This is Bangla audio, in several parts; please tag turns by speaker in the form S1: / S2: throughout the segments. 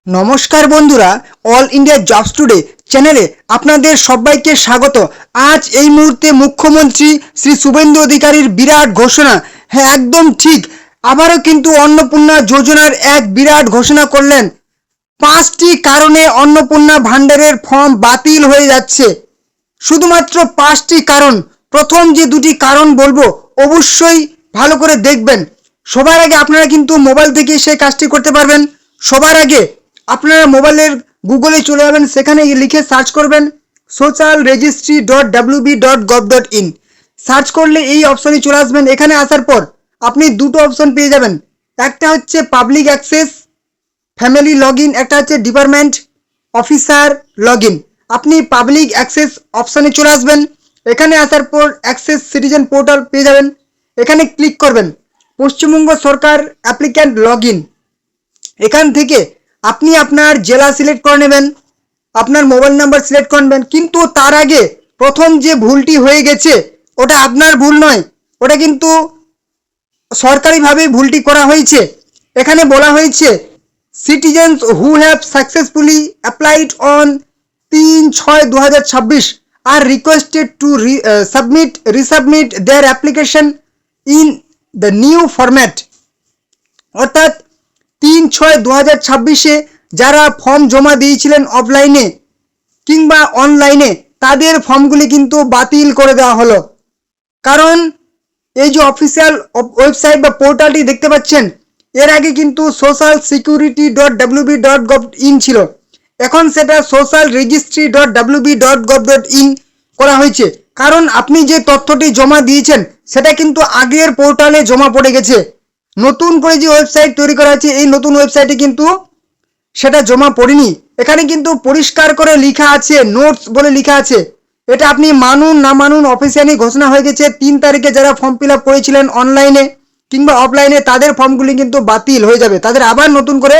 S1: নমস্কার বন্ধুরা, অল ইন্ডিয়া জবস টুডে চ্যানেলে আপনাদের সবাইকে স্বাগত। আজ এই মুহূর্তে মুখ্যমন্ত্রী শ্রী শুভেন্দু অধিকারীর বিরাট ঘোষণা। হ্যাঁ, একদম ঠিক, আবারও কিন্তু অন্নপূর্ণা যোজনার এক বিরাট ঘোষণা করলেন। 5টি কারণে অন্নপূর্ণা ভাণ্ডারের ফর্ম বাতিল হয়ে যাচ্ছে। শুধুমাত্র 5টি কারণ। প্রথম যে দুটি কারণ বলবো অবশ্যই ভালো করে দেখবেন। সবার আগে আপনারা কিন্তু মোবাইল থেকে সেই কাজটি করতে পারবেন। সবার আগে আপনারা মোবাইলের গুগলে চলে যাবেন, সেখানে লিখে সার্চ করবেন social registry.wb.gov.in। সার্চ করলে এই অপশনে চলে আসবেন। এখানে আসার পর আপনি দুটো অপশন পেয়ে যাবেন, একটা হচ্ছে public access family log in, একটা হচ্ছে ডিপার্টমেন্ট অফিসার লগ ইন। আপনি পাবলিক অ্যাক্সেস অপশানে চলে আসবেন। এখানে আসার পর অ্যাক্সেস সিটিজেন পোর্টাল পেয়ে যাবেন। এখানে ক্লিক করবেন পশ্চিমবঙ্গ সরকার অ্যাপ্লিক্যান্ট লগ ইন। এখান থেকে আপনি আপনার জেলা সিলেক্ট করে নেবেন, আপনার মোবাইল নাম্বার সিলেক্ট করে নেবেন। কিন্তু তার আগে প্রথম যে ভুলটি হয়ে গেছে ওটা আপনার ভুল নয়, ওটা কিন্তু সরকারিভাবে ভুলটি করা হয়েছে। এখানে বলা হয়েছে citizens who have successfully applied on 3/6/2026 are requested to resubmit their application in the new format। অর্থাৎ 3/6/2026 যারা ফর্ম জমা দিয়েছিলেন অফলাইনে কিংবা অনলাইনে, তাদের ফর্মগুলি কিন্তু বাতিল করে দেওয়া হলো। কারণ এই যে অফিসিয়াল ওয়েবসাইট বা পোর্টালটি দেখতে পাচ্ছেন, এর আগে কিন্তু socialsecurity.wb.gov.in ছিল, এখন সেটা socialregistry.wb.gov.in করা হয়েছে। কারণ আপনি যে তথ্যটি জমা দিয়েছেন সেটা কিন্তু আগের পোর্টালে জমা পড়ে গেছে। নতুন করে যে ওয়েবসাইট তৈরি করা হয়েছে, এই নতুন ওয়েবসাইটে কিন্তু সেটা জমা পড়েনি। এখানে কিন্তু পরিষ্কার করে লেখা আছে, নোটস বলে লেখা আছে। এটা আপনি মানুন না মানুন, অফিসিয়ালি ঘোষণা হয়ে গেছে। 3 তারিখে যারা ফর্ম ফিল আপ করেছিলেন অনলাইনে কিংবা অফলাইনে, তাদের ফর্মগুলি কিন্তু বাতিল হয়ে যাবে। তাদের আবার নতুন করে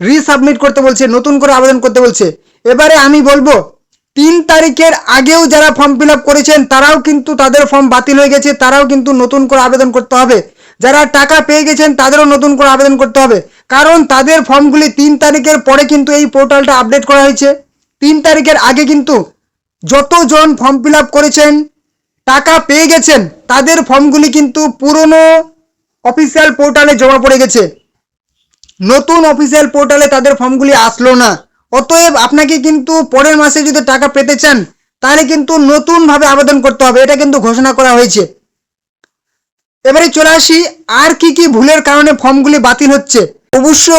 S1: রিসাবমিট করতে বলছে, নতুন করে আবেদন করতে বলছে। এবারে আমি বলবো 3 তারিখের আগেও যারা ফর্ম ফিল আপ করেছেন তারাও কিন্তু তাদের ফর্ম বাতিল হয়ে গেছে, তারাও কিন্তু নতুন করে আবেদন করতে হবে। যারা টাকা পেয়ে গেছেন তাদেরও নতুন করে আবেদন করতে হবে, কারণ তাদের ফর্মগুলি 3 তারিখের পরে কিন্তু এই পোর্টালটা আপডেট করা হয়েছে। 3 তারিখের আগে কিন্তু যতজন ফর্ম ফিল আপ করেছেন, টাকা পেয়ে গেছেন, তাদের ফর্মগুলি কিন্তু পুরনো অফিসিয়াল পোর্টালে জমা পড়ে গেছে। নতুন অফিসিয়াল পোর্টালে তাদের ফর্মগুলি আসলো না। অতএব আপনাকে কিন্তু পরের মাসে যদি টাকা পেতে চান তাহলে কিন্তু নতুনভাবে আবেদন করতে হবে, এটা কিন্তু ঘোষণা করা হয়েছে। এবারে চলে আসি আর কি কি ভুলের কারণে ফর্মগুলি বাতিল হচ্ছে।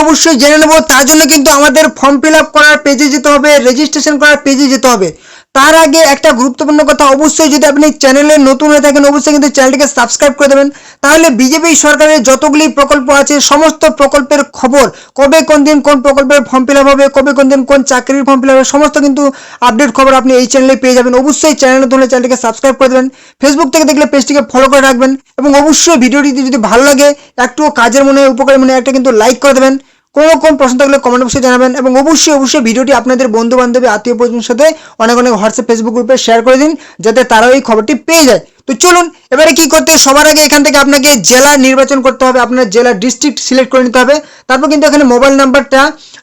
S1: অবশ্যই জেনে নেব। তার জন্য কিন্তু আমাদের ফর্ম ফিল আপ করার পেজে যেতে হবে, রেজিস্ট্রেশন করার পেজে যেতে হবে। তার আগে একটা গুরুত্বপূর্ণ কথা, অবশ্যই যদি আপনি চ্যানেলে নতুন হয়ে থাকেন অবশ্যই কিন্তু চ্যানেলটিকে সাবস্ক্রাইব করে দেবেন। তাহলে বিজেপি সরকারের যতগুলি প্রকল্প আছে সমস্ত প্রকল্পের খবর, কবে কোন দিন কোন প্রকল্পের ফর্ম ফিল আপ হবে, কবে কোন দিন কোন চাকরির ফর্ম ফিল আপ হবে, সমস্ত কিন্তু আপডেট খবর আপনি এই চ্যানেলে পেয়ে যাবেন। অবশ্যই চ্যানেলে নতুন হলে চ্যানেলটিকে সাবস্ক্রাইব করে দেবেন। ফেসবুক থেকে দেখলে পেজটিকে ফলো করে রাখবেন এবং অবশ্যই ভিডিওটি যদি ভালো লাগে, একটুও কাজের মনে হয়, উপকারী মনে হয়, একটা কিন্তু লাইক করে দেবেন। কোনো রকম প্রশ্ন থাকলে কমেন্ট বক্সে জানাবেন এবং অবশ্যই ভিডিওটি আপনাদের বন্ধু বান্ধবী আত্মীয় পরিজনের সাথে অনেক হোয়াটসঅ্যাপ ফেসবুক গ্রুপে শেয়ার করে দিন, যাতে তারাও এই খবরটি পেয়ে যায়। তো চলুন এবারে কি করতে, সবার আগে এখান থেকে আপনাকে জেলা নির্বাচন করতে হবে, আপনার জেলা ডিস্ট্রিক্ট সিলেক্ট করে নিতে হবে। তারপর কিন্তু এখানে মোবাইল নাম্বারটা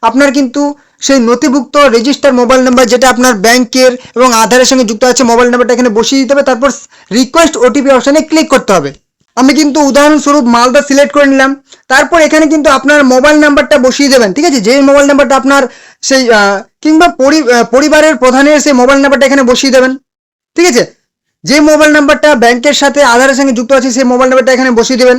S1: আপনার কিন্তু সেই নথিভুক্ত রেজিস্টার মোবাইল নাম্বার, যেটা আপনার ব্যাংকের এবং আধারের সঙ্গে যুক্ত আছে, মোবাইল নাম্বারটা এখানে বসিয়ে দিতে হবে। তারপর রিকোয়েস্ট ওটিপি অপশানে ক্লিক করতে হবে। আমি কিন্তু উদাহরণস্বরূপ মালদা সিলেক্ট করে নিলাম। তারপর এখানে কিন্তু আপনার মোবাইল নাম্বারটা বসিয়ে দেবেন, ঠিক আছে? যে মোবাইল নাম্বারটা আপনার সেই কিংবা পরিবারের প্রধানের সেই মোবাইল নাম্বারটা এখানে বসিয়ে দেবেন, ঠিক আছে? যে মোবাইল নাম্বারটা ব্যাংকের সাথে আধারের সঙ্গে যুক্ত আছে সেই মোবাইল নাম্বারটা এখানে বসিয়ে দেবেন।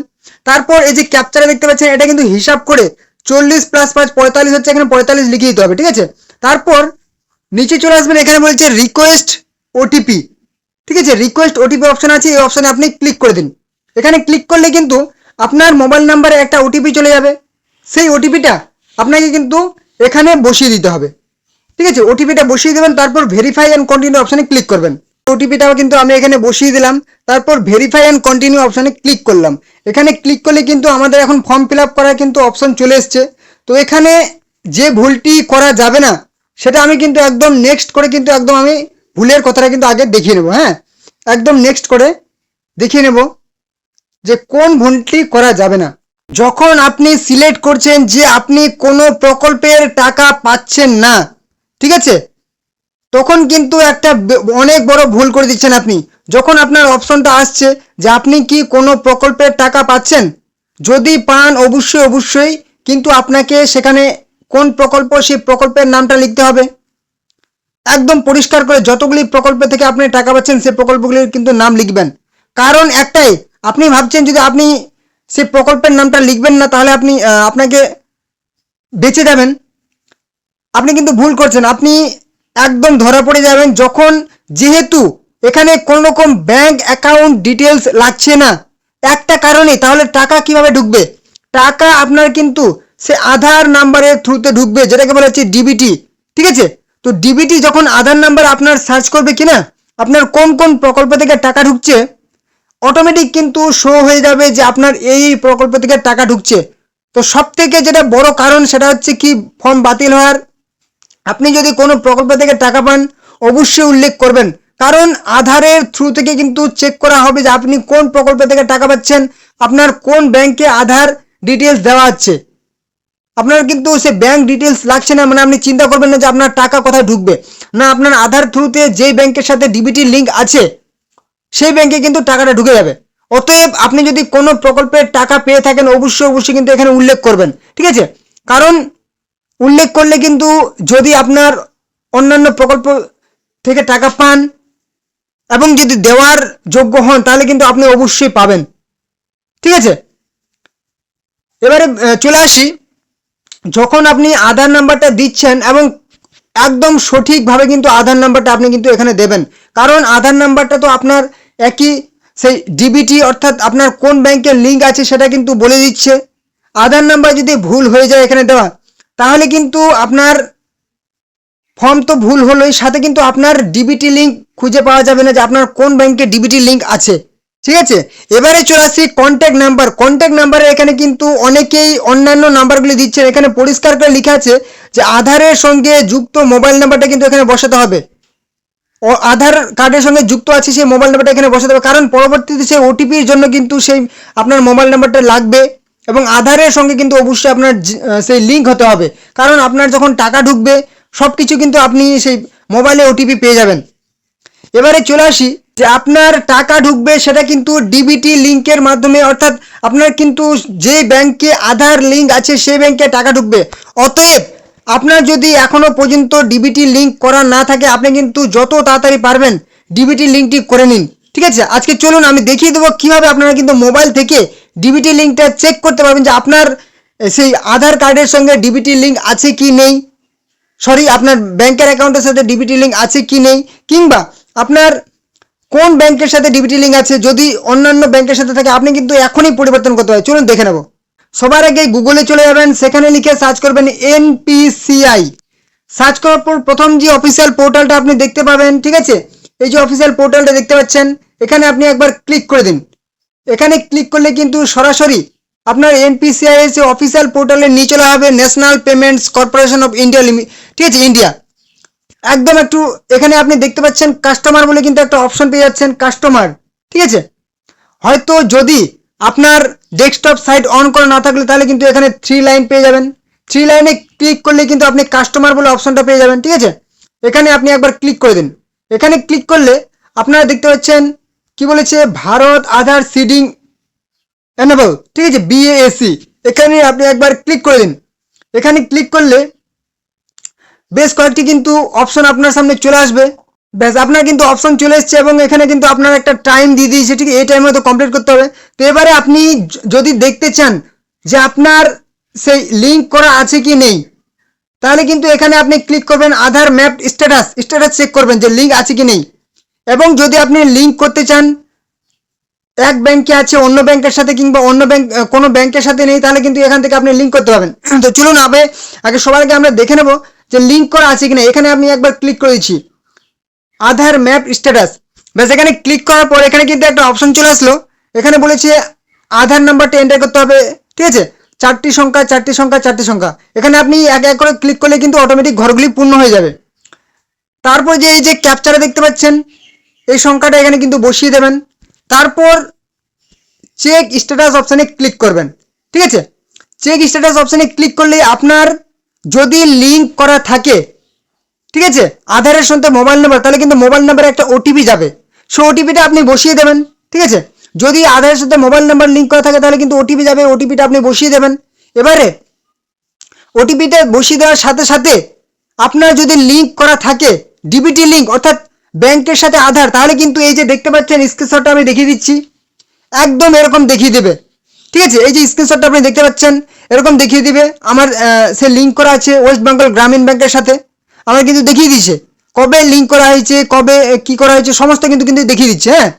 S1: তারপর এই যে ক্যাপচারে দেখতে পাচ্ছেন, এটা কিন্তু হিসাব করে 40 + 5 45 হচ্ছে, এখানে 45 লিখে দিতে হবে, ঠিক আছে? তারপর নিচে চলে আসবেন, এখানে বলছে রিকোয়েস্ট ওটিপি, ঠিক আছে? রিকোয়েস্ট ওটিপি অপশন আছে, এই অপশনে আপনি ক্লিক করে দিন। এখানে ক্লিক করলে কিন্তু আপনার মোবাইল নাম্বারে একটা ওটিপি চলে যাবে। সেই ওটিপিটা আপনাকে কিন্তু এখানে বসিয়ে দিতে হবে, ঠিক আছে? ওটিপিটা বসিয়ে দেবেন, তারপর ভেরিফাই অ্যান্ড কন্টিনিউ অপশানে ক্লিক করবেন। ওটিপিটাও কিন্তু আমি এখানে বসিয়ে দিলাম, তারপর ভেরিফাই অ্যান্ড কন্টিনিউ অপশানে ক্লিক করলাম। এখানে ক্লিক করলে কিন্তু আমাদের এখন ফর্ম ফিল আপ করার কিন্তু অপশান চলে এসছে। তো এখানে যে ভুলটি করা যাবে না সেটা আমি কিন্তু একদম নেক্সট করে কিন্তু একদম আমি ভুলের কথাটা কিন্তু আগে দেখিয়ে নেব। হ্যাঁ, একদম নেক্সট করে দেখিয়ে নেব যে কোন ভুলটি করা যাবে না। যখন আপনি সিলেক্ট করছেন যে আপনি কোনো প্রকল্পের টাকা পাচ্ছেন না, ঠিক আছে, তখন কিন্তু একটা অনেক বড় ভুল করে দিচ্ছেন আপনি। যখন আপনার অপশনটা আসছে যে আপনি কি কোনো প্রকল্পের টাকা পাচ্ছেন, যদি পান অবশ্যই অবশ্যই কিন্তু আপনাকে সেখানে কোন প্রকল্প সেই প্রকল্পের নামটা লিখতে হবে। একদম পরিষ্কার করে যতগুলি প্রকল্প থেকে আপনি টাকা পাচ্ছেন সেই প্রকল্পগুলির কিন্তু নাম লিখবেন। কারণ একটাই, আপনি ভাবছেন যদি আপনি সেই প্রকল্পের নামটা লিখবেন না তাহলে আপনি আপনাকে বেঁচে যাবেন, আপনি কিন্তু ভুল করছেন। আপনি একদম ধরা পড়ে যাবেন যখন, যেহেতু এখানে কোনো রকম ব্যাংক অ্যাকাউন্ট ডিটেলস লাগছে না একটা কারণে, তাহলে টাকা কিভাবে ঢুকবে? টাকা আপনার কিন্তু সে আধার নাম্বারের থ্রুতে ঢুকবে, যেটাকে বলা হচ্ছে ডিবিটি, ঠিক আছে। তো ডিবিটি যখন আধার নাম্বার আপনার সার্চ করবে কিনা আপনার কোন কোন প্রকল্প থেকে টাকা ঢুকছে, অটোমেটিক কিন্তু শো হয়ে যাবে যে আপনার এই প্রকল্প থেকে টাকা ঢুকছে। তো সব থেকে যেটা বড় কারণ সেটা হচ্ছে কি, ফর্ম বাতিল হওয়ার। আপনি যদি কোনো প্রকল্প থেকে টাকা পান অবশ্যই উল্লেখ করবেন, কারণ আধারের থ্রু থেকে কিন্তু চেক করা হবে যে আপনি কোন প্রকল্প থেকে টাকা পাচ্ছেন, আপনার কোন ব্যাংকে আধার ডিটেলস দেওয়া হচ্ছে। আপনার কিন্তু সে ব্যাংক ডিটেলস লাগছে না মানে আপনি চিন্তা করবেন না যে আপনার টাকা কোথায় ঢুকবে, না আপনার আধার থ্রুতে যেই ব্যাংকের সাথে ডিবিটি লিঙ্ক আছে সেই ব্যাংকে কিন্তু টাকাটা ঢুকে যাবে। অতএব আপনি যদি কোনো প্রকল্পের টাকা পেয়ে থাকেন অবশ্যই অবশ্যই কিন্তু এখানে উল্লেখ করবেন, ঠিক আছে। কারণ উল্লেখ করলে কিন্তু যদি আপনার অন্যান্য প্রকল্প থেকে টাকা পান এবং যদি দেওয়ার যোগ্য হন তাহলে কিন্তু আপনি অবশ্যই পাবেন, ঠিক আছে। এবারে চলে আসি, যখন আপনি আধার নাম্বারটা দিচ্ছেন এবং একদম সঠিকভাবে কিন্তু আধার নাম্বারটা আপনি কিন্তু এখানে দেবেন, কারণ আধার নাম্বারটা তো আপনার একই সেই ডিবিটি অর্থাৎ আপনার কোন ব্যাংকের লিঙ্ক আছে সেটা কিন্তু বলে দিচ্ছে। আধার নাম্বার যদি ভুল হয়ে যায় এখানে দেওয়া তাহলে কিন্তু আপনার ফর্ম তো ভুল হলোই, সাথে কিন্তু আপনার ডিবিটি লিঙ্ক খুঁজে পাওয়া যাবে না যে আপনার কোন ব্যাংকে ডিবিটি লিঙ্ক আছে, ঠিক আছে। এবারে চলে আসি কন্ট্যাক্ট নাম্বার। কন্ট্যাক্ট নাম্বারে এখানে কিন্তু অনেকেই অন্যান্য নাম্বারগুলি দিচ্ছেন, এখানে পরিষ্কার করে লেখা আছে যে আধারের সঙ্গে যুক্ত মোবাইল নাম্বারটা কিন্তু এখানে বসাতে হবে। ও আধার কার্ডের সঙ্গে যুক্ত আছে সেই মোবাইল নাম্বারটা এখানে বসাতে হবে, কারণ পরবর্তীতে সেই ওটিপির জন্য কিন্তু সেই আপনার মোবাইল নাম্বারটা লাগবে এবং আধারের সঙ্গে কিন্তু অবশ্যই আপনার সেই লিঙ্ক হতে হবে, কারণ আপনার যখন টাকা ঢুকবে সব কিছু কিন্তু আপনি সেই মোবাইলে ওটিপি পেয়ে যাবেন। এবারে চলে আসি যে আপনার টাকা ঢুকবে সেটা কিন্তু ডিবিটি লিঙ্কের মাধ্যমে, অর্থাৎ আপনার কিন্তু যে ব্যাংকে আধার লিঙ্ক আছে সেই ব্যাংকে টাকা ঢুকবে। অতএব আপনার যদি এখনো পর্যন্ত ডিবিটি লিঙ্ক করা না থাকে আপনি কিন্তু যত তাড়াতাড়ি পারবেন ডিবিটি লিঙ্কটি করে নিন, ঠিক আছে। আজকে চলুন আমি দেখিয়ে দেবো কিভাবে আপনারা কিন্তু মোবাইল থেকে ডিবিটি লিঙ্কটা চেক করতে পারবেন যে আপনার সেই আধার কার্ডের সঙ্গে ডিবিটি লিঙ্ক আছে কি নেই, সরি আপনার ব্যাংকের অ্যাকাউন্টের সাথে ডিবিটি লিঙ্ক আছে কি নেই, কিংবা আপনার কোন ব্যাংকের সাথে ডিবিটি লিঙ্ক আছে। যদি অন্যান্য ব্যাংকের সাথে থাকে আপনি কিন্তু এখনই পরিবর্তন করতে হয়। চলুন দেখে নেব। সবার আগে গুগলে চলে যাবেন, সেখানে লিখে সার্চ করবেন এনপিসিআই। সার্চ করার পর প্রথম যে অফিসিয়াল পোর্টালটা আপনি দেখতে পাবেন, ঠিক আছে, এই যে অফিসিয়াল পোর্টালটা দেখতে পাচ্ছেন এখানে আপনি একবার ক্লিক করে দিন। এখানে ক্লিক করলে কিন্তু সরাসরি আপনার এনপিসিআই এর অফিসিয়াল পোর্টালে নিয়ে চলে হবে national payments corporation of India limited, ঠিক আছে, ইন্ডিয়া। একদম একটু এখানে আপনি দেখতে পাচ্ছেন কাস্টমার বলে কিন্তু একটা অপশন পেয়ে যাচ্ছেন, কাস্টমার, ঠিক আছে। হয়তো যদি আপনার ডেস্কটপ সাইট অন করা না থাকলে তাহলে কিন্তু এখানে 3 লাইন পেয়ে যাবেন। 3 লাইনে ক্লিক করলে কিন্তু আপনি কাস্টমার বলে অপশনটা পেয়ে যাবেন, ঠিক আছে। এখানে আপনি একবার ক্লিক করে দিন। এখানে ক্লিক করলে আপনারা দেখতে পাচ্ছেন কি বলেছে, ভারত আধার সিডিং এনেবল, ঠিক আছে, বিএএসি। এখানে আপনি একবার ক্লিক করে দিন। এখানে ক্লিক করলে বেশ কয়েকটি কিন্তু অপশন আপনার সামনে চলে আসবে। ব্যাস আপনার কিন্তু অপশন চলে এসছে এবং এখানে কিন্তু আপনার একটা টাইম দিয়ে দিয়েছে, ঠিক এই টাইমে তো কমপ্লিট করতে হবে। তো এবারে আপনি যদি দেখতে চান যে আপনার সেই লিঙ্ক করা আছে কি নেই তাহলে কিন্তু এখানে আপনি ক্লিক করবেন আধার ম্যাপ স্ট্যাটাস চেক করবেন যে লিঙ্ক আছে কি নেই। এবং যদি আপনি লিঙ্ক করতে চান এক ব্যাংকে আছে অন্য ব্যাংকের সাথে কিংবা অন্য ব্যাংক কোনো ব্যাংকের সাথে নেই তাহলে কিন্তু এখান থেকে আপনি লিঙ্ক করতে পারবেন। তো চলুন আগে সবার আগে আমরা দেখে নেব যে লিঙ্ক করা আছে কিনা। এখানে আমি একবার ক্লিক করে দিচ্ছি আধার ম্যাপ স্ট্যাটাস। ব্যাস এখানে ক্লিক করার পর এখানে কিন্তু একটা অপশন চলে আসলো, এখানে বলেছে আধার নাম্বারটা এন্টার করতে হবে, ঠিক আছে, 4টি সংখ্যা 4টি সংখ্যা 4টি সংখ্যা। এখানে আপনি এক এক করে ক্লিক করলে কিন্তু অটোমেটিক ঘরগুলি পূর্ণ হয়ে যাবে। তারপর যে এই যে ক্যাপচারে দেখতে পাচ্ছেন এই সংখ্যাটা এখানে কিন্তু বসিয়ে দেবেন। তারপর চেক স্ট্যাটাস অপশানে ক্লিক করবেন। ঠিক আছে, চেক স্ট্যাটাস অপশানে ক্লিক করলে আপনার যদি লিঙ্ক করা থাকে, ঠিক আছে, আধারের সঙ্গে মোবাইল নাম্বার, তাহলে কিন্তু মোবাইল নাম্বারে একটা ওটিপি যাবে, সেই ওটিপিটা আপনি বসিয়ে দেবেন। ঠিক আছে, যদি আধারের সাথে মোবাইল নাম্বার লিঙ্ক করা থাকে তাহলে কিন্তু ওটিপি যাবে, ওটিপিটা আপনি বসিয়ে দেবেন। এবারে ওটিপিটা বসিয়ে দেওয়ার সাথে সাথে আপনার যদি লিঙ্ক করা থাকে ডিবিটি লিঙ্ক অর্থাৎ ব্যাংকের সাথে আধার, তাহলে কিন্তু এই যে দেখতে পাচ্ছেন স্ক্রিনশটটা আমি দেখিয়ে দিচ্ছি, একদম এরকম দেখিয়ে দেবে। ঠিক আছে, এই যে স্ক্রিনশটটা আপনি দেখতে পাচ্ছেন এরকম দেখিয়ে দিবে আমার সে লিঙ্ক করা আছে ওয়েস্ট বেঙ্গল গ্রামীণ ব্যাংকের সাথে, আমার কিন্তু দেখিয়ে দিচ্ছে কবে লিঙ্ক করা হয়েছে, কবে কি করা হয়েছে, সমস্ত কিন্তু কিন্তু দেখিয়ে দিচ্ছে। হ্যাঁ,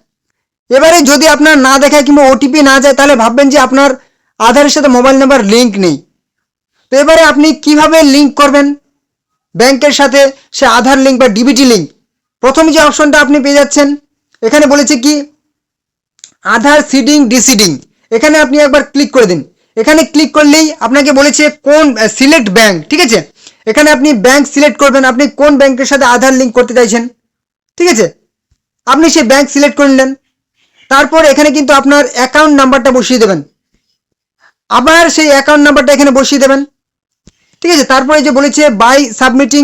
S1: এবারে যদি আপনার না দেখায় কিংবা ওটিপি না যায় তাহলে ভাববেন যে আপনার আধারের সাথে মোবাইল নাম্বার লিঙ্ক নেই। তো এবারে আপনি কিভাবে লিঙ্ক করবেন ব্যাংকের সাথে সে আধার লিঙ্ক বা ডিবিটি লিঙ্ক? প্রথম যে অপশনটা আপনি পেয়ে যাচ্ছেন, এখানে বলেছে কি আধার সিডিং ডিসিডিং, এখানে আপনি একবার ক্লিক করে দিন। এখানে ক্লিক করলেই আপনাকে বলেছে কোন সিলেক্ট ব্যাংক। ঠিক আছে, এখানে আপনি ব্যাংক সিলেক্ট করবেন, আপনি কোন ব্যাংকের সাথে আধার লিঙ্ক করতে চাইছেন। ঠিক আছে, আপনি সেই ব্যাংক সিলেক্ট করে নিলেন, তারপর এখানে কিন্তু আপনার অ্যাকাউন্ট নাম্বারটা বসিয়ে দেবেন, আবার সেই অ্যাকাউন্ট নাম্বারটা এখানে বসিয়ে দেবেন। ঠিক আছে, তারপরে যে বলেছে by submitting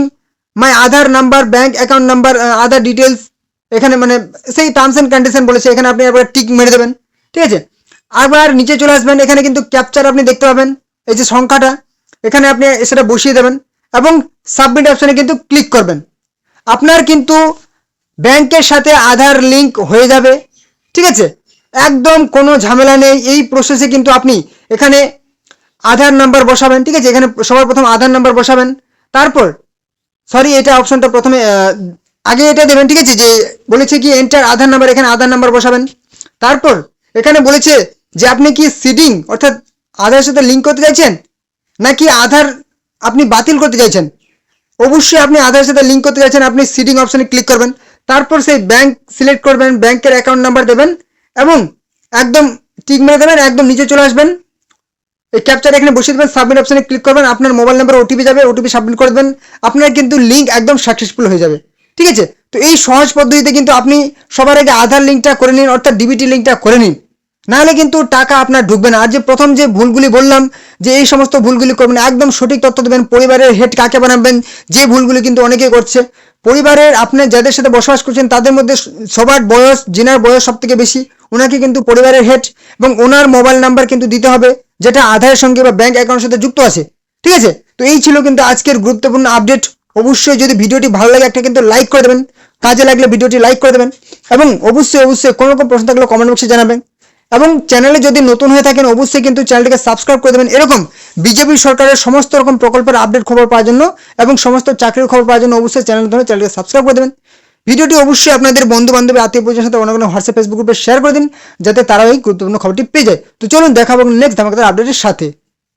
S1: my Aadhaar number bank account number Aadhaar details, এখানে মানে সেই টার্মস অ্যান্ড কন্ডিশন বলেছে, এখানে আপনি একবার টিক মেরে দেবেন। ঠিক আছে, আবার নিচে চলে আসবেন, এখানে কিন্তু ক্যাপচার আপনি দেখতে পাবেন, এই যে সংখ্যাটা এখানে আপনি সেটা বসিয়ে দেবেন এবং সাবমিট অপশানে কিন্তু ক্লিক করবেন। আপনার কিন্তু ব্যাংকের সাথে আধার লিঙ্ক হয়ে যাবে। ঠিক আছে, একদম কোনো ঝামেলা নেই, এই প্রসেসে কিন্তু আপনি এখানে আধার নাম্বার বসাবেন। ঠিক আছে, এখানে সবার প্রথম আধার নাম্বার বসাবেন, তারপর এটা অপশনটা প্রথমে আগে এটা দেবেন। ঠিক আছে, যে বলেছে কি এন্টার আধার নাম্বার, এখানে আধার নাম্বার বসাবেন। তারপর এখানে বলেছে যে আপনি কি সিডিং অর্থাৎ আধারের সাথে লিঙ্ক করতে চাইছেন নাকি আধার আপনি বাতিল করতে চাইছেন। অবশ্যই আপনি আধারের সাথে লিঙ্ক করতে চাইছেন, আপনি সিডিং অপশনে ক্লিক করবেন, তারপর সেই ব্যাংক সিলেক্ট করবেন, ব্যাংকের অ্যাকাউন্ট নাম্বার দেবেন এবং একদম টিক মেরে দেবেন, একদম নিচে চলে আসবেন, এই ক্যাপচার এখানে বসিয়ে দেবেন, সাবমিট অপশনে ক্লিক করবেন, আপনার মোবাইল নাম্বার ওটিপি যাবে, ওটিপি সাবমিট করে দেবেন, আপনার কিন্তু লিঙ্ক একদম সাকসেসফুল হয়ে যাবে। ঠিক আছে, তো এই সহজ পদ্ধতিতে কিন্তু আপনি সবার আগে আধার লিঙ্কটা করে নিন অর্থাৎ ডিবিটি লিঙ্কটা করে নিন, নাহলে কিন্তু টাকা আপনার ঢুকবে না। আর যে প্রথম যে ভুলগুলি বললাম যে এই সমস্ত ভুলগুলি করবেন, একদম সঠিক তথ্য দেবেন, পরিবারের হেড কাকে বানাবেন, যে ভুলগুলি কিন্তু অনেকেই করছে। পরিবারের আপনি যাদের সাথে বসবাস করছেন তাদের মধ্যে সবার বয়স, যেনার বয়স সব থেকে বেশি ওনাকে কিন্তু পরিবারের হেড এবং ওনার মোবাইল নাম্বার কিন্তু দিতে হবে যেটা আধারের সঙ্গে বা ব্যাংক অ্যাকাউন্টের সাথে যুক্ত আছে। ঠিক আছে, তো এই ছিল কিন্তু আজকের গুরুত্বপূর্ণ আপডেট। অবশ্যই যদি ভিডিওটি ভালো লাগে একটা কিন্তু লাইক করে দেবেন, কাজে লাগলে ভিডিওটি লাইক করে দেবেন এবং অবশ্যই কোনো রকম প্রশ্ন থাকলে কমেন্ট বক্সে জানাবেন এবং চ্যানেলে যদি নতুন হয়ে থাকেন অবশ্যই কিন্তু চ্যানেলটিকে সাবস্ক্রাইব করে দেবেন এরকম বিজেপি সরকারের সমস্ত রকম প্রকল্পের আপডেট খবর পাওয়ার জন্য এবং সমস্ত চাকরির খবর পাওয়ার জন্য অবশ্যই চ্যানেলটিকে সাবস্ক্রাইব করে দেবেন। ভিডিওটি অবশ্যই আপনাদের বন্ধু বান্ধব আত্মীয় পরিজনের সাথে অন্য হোয়াটসঅ্যাপ ফেসবুক গ্রুপে শেয়ার করে দিন যাতে তারাও এই গুরুত্বপূর্ণ খবরটি পেয়ে যায়। তো চলুন দেখা হবে নেক্সট ধামাকাদার আপডেটের সাথে।